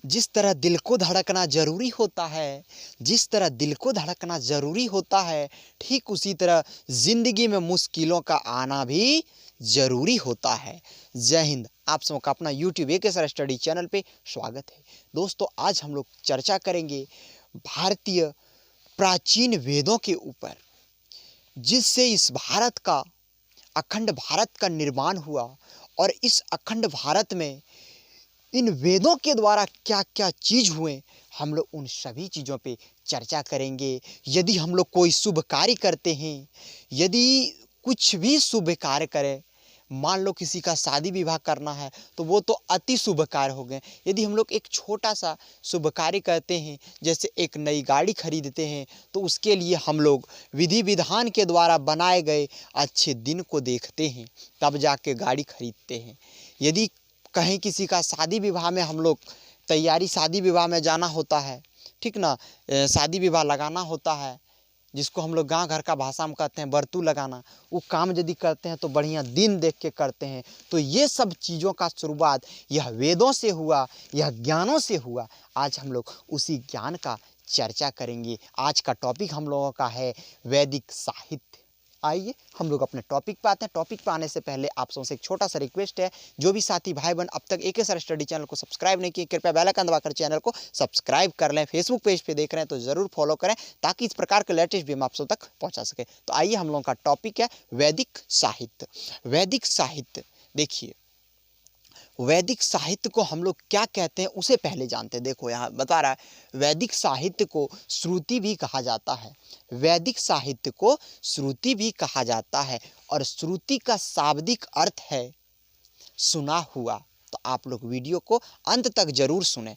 जिस तरह दिल को धड़कना ज़रूरी होता है, जिस तरह दिल को धड़कना ज़रूरी होता है, ठीक उसी तरह ज़िंदगी में मुश्किलों का आना भी ज़रूरी होता है। जय हिंद। आप सबों का अपना यूट्यूब एक सर स्टडी चैनल पे स्वागत है। दोस्तों, आज हम लोग चर्चा करेंगे भारतीय प्राचीन वेदों के ऊपर, जिससे इस भारत का, अखंड भारत का निर्माण हुआ। और इस अखंड भारत में इन वेदों के द्वारा क्या क्या चीज़ हुए, हम लोग उन सभी चीज़ों पे चर्चा करेंगे। यदि हम लोग कोई शुभ कार्य करते हैं, यदि कुछ भी शुभ कार्य करें, मान लो किसी का शादी विवाह करना है तो वो तो अति शुभ कार्य हो गए। यदि हम लोग एक छोटा सा शुभ कार्य करते हैं, जैसे एक नई गाड़ी खरीदते हैं, तो उसके लिए हम लोग विधि विधान के द्वारा बनाए गए अच्छे दिन को देखते हैं, तब जाके गाड़ी खरीदते हैं। यदि कहीं किसी का शादी विवाह में हम लोग तैयारी, शादी विवाह में जाना होता है, ठीक ना, शादी विवाह लगाना होता है, जिसको हम लोग गांव घर का भाषा में कहते हैं बरतू लगाना, वो काम यदि करते हैं तो बढ़िया दिन देख के करते हैं। तो ये सब चीज़ों का शुरुआत यह वेदों से हुआ, यह ज्ञानों से हुआ। आज हम लोग उसी ज्ञान का चर्चा करेंगे। आज का टॉपिक हम लोगों का है वैदिक साहित्य। आइए हम लोग अपने टॉपिक पे आते हैं। टॉपिक पे आने से पहले आप सबसे एक छोटा सा रिक्वेस्ट है, जो भी साथी भाई बहन अब तक एक सर स्टडी चैनल को सब्सक्राइब नहीं किए, कृपया बेल आइकन दबाकर चैनल को सब्सक्राइब कर लें। फेसबुक पेज पे देख रहे हैं तो ज़रूर फॉलो करें, ताकि इस प्रकार के लेटेस्ट भी हम आप सब तक पहुँचा सके। तो आइए, हम लोगों का टॉपिक है वैदिक साहित्य। वैदिक साहित्य, देखिए वैदिक साहित्य को हम लोग क्या कहते हैं उसे पहले जानते हैं। देखो यहाँ बता रहा है, वैदिक साहित्य को श्रुति भी कहा जाता है। वैदिक साहित्य को श्रुति भी कहा जाता है, और श्रुति का शाब्दिक अर्थ है सुना हुआ। तो आप लोग वीडियो को अंत तक जरूर सुने।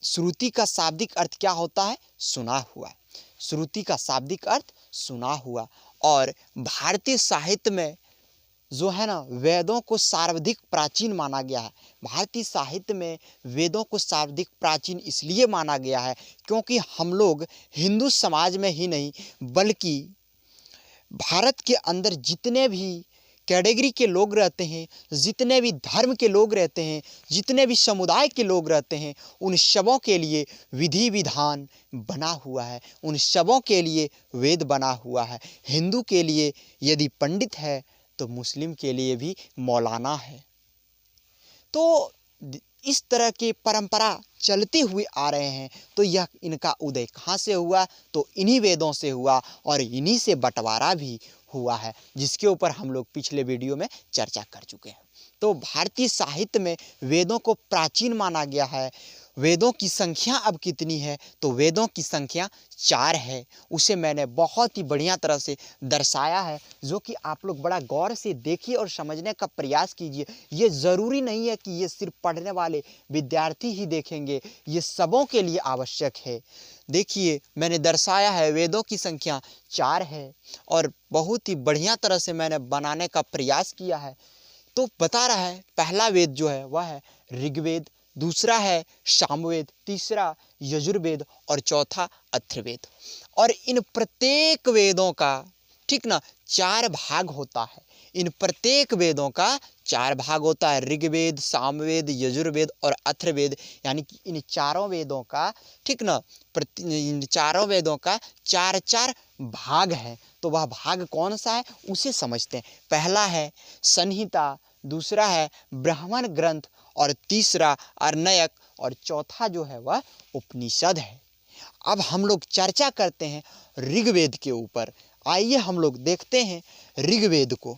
श्रुति का शाब्दिक अर्थ क्या होता है? सुना हुआ। श्रुति का शाब्दिक अर्थ सुना हुआ। और भारतीय साहित्य में जो है ना, वेदों को सर्वाधिक प्राचीन माना गया है। भारतीय साहित्य में वेदों को सर्वाधिक प्राचीन इसलिए माना गया है क्योंकि हम लोग हिंदू समाज में ही नहीं, बल्कि भारत के अंदर जितने भी कैटेगरी के लोग रहते हैं, जितने भी धर्म के लोग रहते हैं, जितने भी समुदाय के लोग रहते हैं, उन सबों के लिए विधि विधान बना हुआ है, उन सबों के लिए वेद बना हुआ है। हिंदू के लिए यदि पंडित है तो मुस्लिम के लिए भी मौलाना है। तो इस तरह की परंपरा चलते हुए आ रहे हैं। तो यह इनका उदय कहाँ से हुआ? तो इन्हीं वेदों से हुआ, और इन्हीं से बंटवारा भी हुआ है, जिसके ऊपर हम लोग पिछले वीडियो में चर्चा कर चुके हैं। तो भारतीय साहित्य में वेदों को प्राचीन माना गया है। वेदों की संख्या अब कितनी है? तो वेदों की संख्या 4 है। उसे मैंने बहुत ही बढ़िया तरह से दर्शाया है, जो कि आप लोग बड़ा गौर से देखिए और समझने का प्रयास कीजिए। ये ज़रूरी नहीं है कि ये सिर्फ पढ़ने वाले विद्यार्थी ही देखेंगे, ये सबों के लिए आवश्यक है। देखिए, मैंने दर्शाया है वेदों की संख्या 4 है, और बहुत ही बढ़िया तरह से मैंने बनाने का प्रयास किया है। तो बता रहा है, पहला वेद जो है वह है ऋग्वेद, दूसरा है सामवेद, तीसरा यजुर्वेद, और चौथा अथर्ववेद। और इन प्रत्येक वेदों का, ठीक ना, 4 भाग होता है। इन प्रत्येक वेदों का 4 भाग होता है। ऋग्वेद, सामवेद, यजुर्वेद और अथर्ववेद, यानी कि इन चारों वेदों का, ठीक ना, इन चारों वेदों का 4-4 भाग है। तो वह भाग कौन सा है उसे समझते हैं। पहला है संहिता, दूसरा है ब्राह्मण ग्रंथ, और तीसरा अरण्यक, और चौथा जो है वह उपनिषद है। अब हम लोग चर्चा करते हैं ऋग्वेद के ऊपर। आइए हम लोग देखते हैं ऋग्वेद को।